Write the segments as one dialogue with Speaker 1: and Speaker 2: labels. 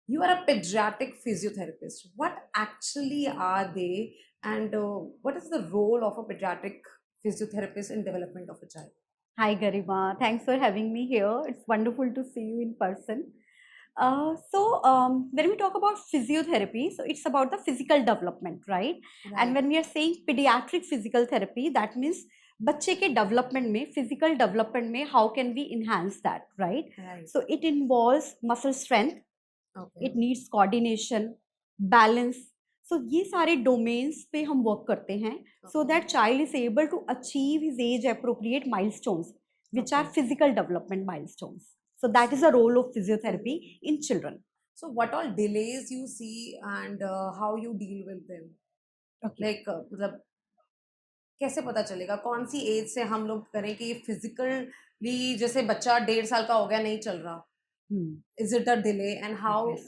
Speaker 1: You are a pediatric physiotherapist. What actually are they, and what is the role of a pediatric physiotherapist in development of a child?
Speaker 2: Hi, Garima. Thanks for having me here. It's wonderful to see you in person. When we talk about physiotherapy, so it's about the physical development, right? And
Speaker 1: Right,
Speaker 2: when we are saying pediatric physical therapy, that means बच्चे के development में physical development में how can we enhance that right
Speaker 1: right.
Speaker 2: So it involves muscle strength
Speaker 1: Okay,
Speaker 2: it needs coordination balance so ये सारे domains पे हम work करते हैं so
Speaker 1: okay,
Speaker 2: that child is able to achieve his age appropriate milestones which are
Speaker 1: okay.
Speaker 2: physical development milestones. So that is
Speaker 1: So,
Speaker 2: the role of physiotherapy in children.
Speaker 1: so what all delays you see and how you deal with them?
Speaker 2: Okay.
Speaker 1: Like, मतलब कैसे पता चलेगा कौन सी as से हम लोग करें कि ये फिजिकली जैसे बच्चा 1.5 साल का हो गया नहीं चल रहा.
Speaker 2: Hmm.
Speaker 1: Is it a delay and how
Speaker 2: Yes.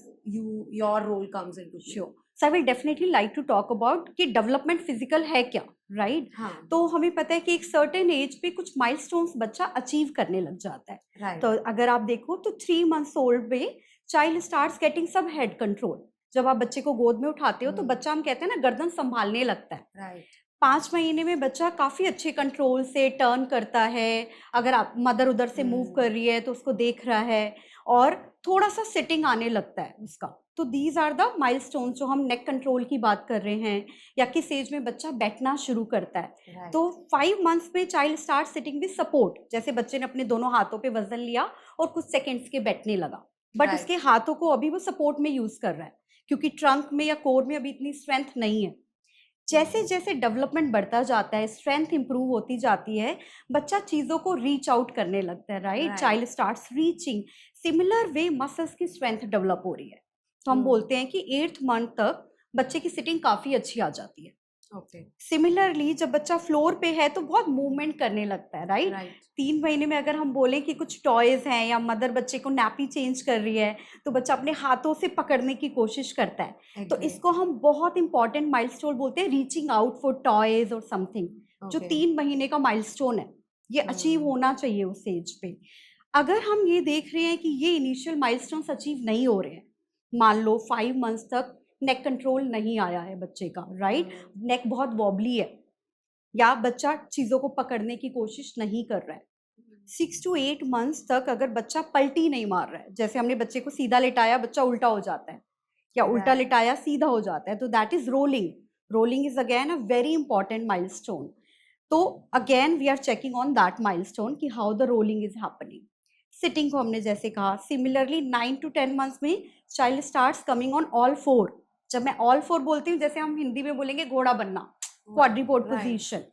Speaker 1: your role comes into play?
Speaker 2: Sure. So I will definitely like to talk about कि डेवलपमेंट फिजिकल है क्या राइट
Speaker 1: हाँ,
Speaker 2: तो हमें पता है कि एक सर्टेन एज पे कुछ माइलस्टोन्स बच्चा अचीव करने लग जाता है
Speaker 1: राइट.
Speaker 2: तो अगर आप देखो तो 3 मंथ्स ओल्ड पे चाइल्ड स्टार्ट्स गेटिंग सब हेड कंट्रोल जब आप बच्चे को गोद में उठाते हो तो बच्चा हम कहते हैं ना गर्दन संभालने लगता है
Speaker 1: राइट.
Speaker 2: 5 महीने में बच्चा काफी अच्छे कंट्रोल से टर्न करता है अगर आप मदर उधर से मूव कर रही है तो उसको देख रहा है और थोड़ा सा सिटिंग आने लगता है उसका तो दीज आर द माइलस्टोन जो हम नेक कंट्रोल की बात कर रहे हैं या किस एज में बच्चा बैठना शुरू करता है
Speaker 1: राइट.
Speaker 2: तो 5 मंथ्स में child start sitting with support जैसे बच्चे ने अपने दोनों हाथों पे वजन लिया और कुछ सेकेंड्स के बैठने लगा बट
Speaker 1: राइट.
Speaker 2: उसके हाथों को अभी वो सपोर्ट में यूज कर रहा है क्योंकि ट्रंक में या कोर में अभी इतनी स्ट्रेंथ नहीं है जैसे जैसे डेवलपमेंट बढ़ता जाता है स्ट्रेंथ इंप्रूव होती जाती है बच्चा चीजों को रीच आउट करने लगता है right
Speaker 1: right.
Speaker 2: Child starts reaching similar way muscles की स्ट्रेंथ डेवलप हो रही है तो हम बोलते हैं कि 8th मंथ तक बच्चे की सिटिंग काफी अच्छी आ जाती है
Speaker 1: ओके.
Speaker 2: सिमिलरली जब बच्चा फ्लोर पे है तो बहुत मूवमेंट करने लगता है राइट
Speaker 1: राइट.
Speaker 2: 3 महीने में अगर हम बोलें कि कुछ टॉयज हैं या मदर बच्चे को नैपी चेंज कर रही है तो बच्चा अपने हाथों से पकड़ने की कोशिश करता है तो
Speaker 1: एग्री.
Speaker 2: इसको हम बहुत इंपॉर्टेंट माइलस्टोन बोलते हैं रीचिंग आउट फॉर टॉयज और समथिंग जो
Speaker 1: ओके.
Speaker 2: 3 महीने का माइलस्टोन है ये अचीव होना चाहिए उस एज पे अगर हम ये देख रहे हैं कि ये इनिशियल माइलस्टोन्स अचीव नहीं हो रहे हैं मान लो 5 मंथ्स तक नेक कंट्रोल नहीं आया है बच्चे का राइट नेक बहुत वॉबली है या बच्चा चीजों को पकड़ने की कोशिश नहीं कर रहा है 6 to 8 मंथ्स तक अगर बच्चा पलटी नहीं मार रहा है जैसे हमने बच्चे को सीधा लिटाया बच्चा उल्टा हो जाता है या उल्टा
Speaker 1: राइट.
Speaker 2: लिटाया सीधा हो जाता है तो that is rolling rolling is again a very important milestone तो again we are checking on that milestone कि how the rolling is happening sitting को हमने जैसे कहा सिमिलरली 9 to 10 मंथ्स में child starts coming on all four जब मैं all four बोलती हूँ जैसे हम हिंदी में बोलेंगे घोड़ा बनना क्वाड्रीपोड
Speaker 1: राइट.
Speaker 2: पोजीशन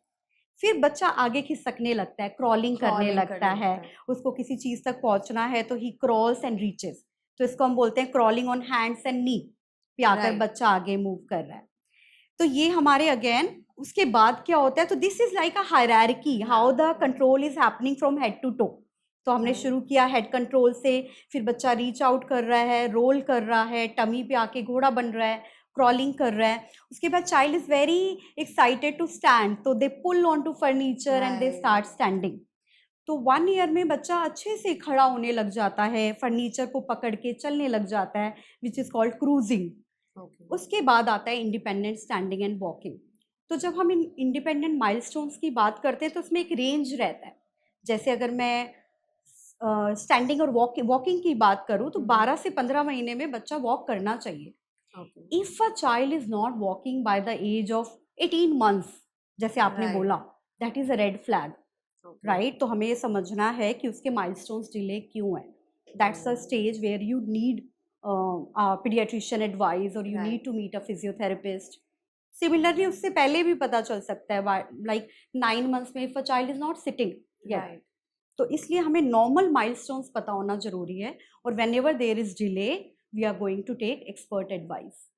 Speaker 2: फिर बच्चा आगे खिसकने लगता है क्रॉलिंग करने
Speaker 1: क्रॉलिंग
Speaker 2: लगता
Speaker 1: करने
Speaker 2: है
Speaker 1: लगता है.
Speaker 2: उसको किसी चीज तक पहुंचना है तो ही क्रॉल्स एंड रीचेस तो इसको हम बोलते हैं क्रॉलिंग ऑन हैंड्स एंड नी पे आकर
Speaker 1: राइट.
Speaker 2: बच्चा आगे मूव कर रहा है तो ये हमारे अगेन उसके बाद क्या होता है तो this is like a hierarchy how the control is happening from head to toe तो हमने
Speaker 1: राइट.
Speaker 2: शुरू किया हेड कंट्रोल से फिर बच्चा रीच आउट कर रहा है रोल कर रहा है टमी पे आके घोड़ा बन रहा है क्रॉलिंग कर रहा है उसके बाद child is very excited to stand तो they pull on to furniture and they
Speaker 1: right.
Speaker 2: Start standing तो 1 ईयर में बच्चा अच्छे से खड़ा होने लग जाता है फर्नीचर को पकड़ के चलने लग जाता है which is called cruising
Speaker 1: okay.
Speaker 2: उसके बाद आता है इंडिपेंडेंट स्टैंडिंग एंड वॉकिंग तो जब हम इन इंडिपेंडेंट माइलस्टोन्स की बात करते हैं तो उसमें एक रेंज रहता है जैसे अगर मैं स्टैंडिंग और वॉकिंग की बात करूं तो 12 से 15 महीने में बच्चा वॉक करना चाहिए
Speaker 1: okay.
Speaker 2: If a child is not walking by the age of 18 months जैसे आपने
Speaker 1: राइट.
Speaker 2: बोला that is a red flag
Speaker 1: okay.
Speaker 2: Right तो हमें ये समझना है कि उसके माइलस्टोन्स डिले क्यों है that's a stage where you need paediatrician advice और you need
Speaker 1: right.
Speaker 2: To meet a physiotherapist similarly उससे पहले भी पता चल सकता है लाइक 9 मंथ्स में if a child is not sitting yet
Speaker 1: right.
Speaker 2: तो इसलिए हमें नॉर्मल माइलस्टोन्स पता होना जरूरी है और whenever there is delay we are going to take expert advice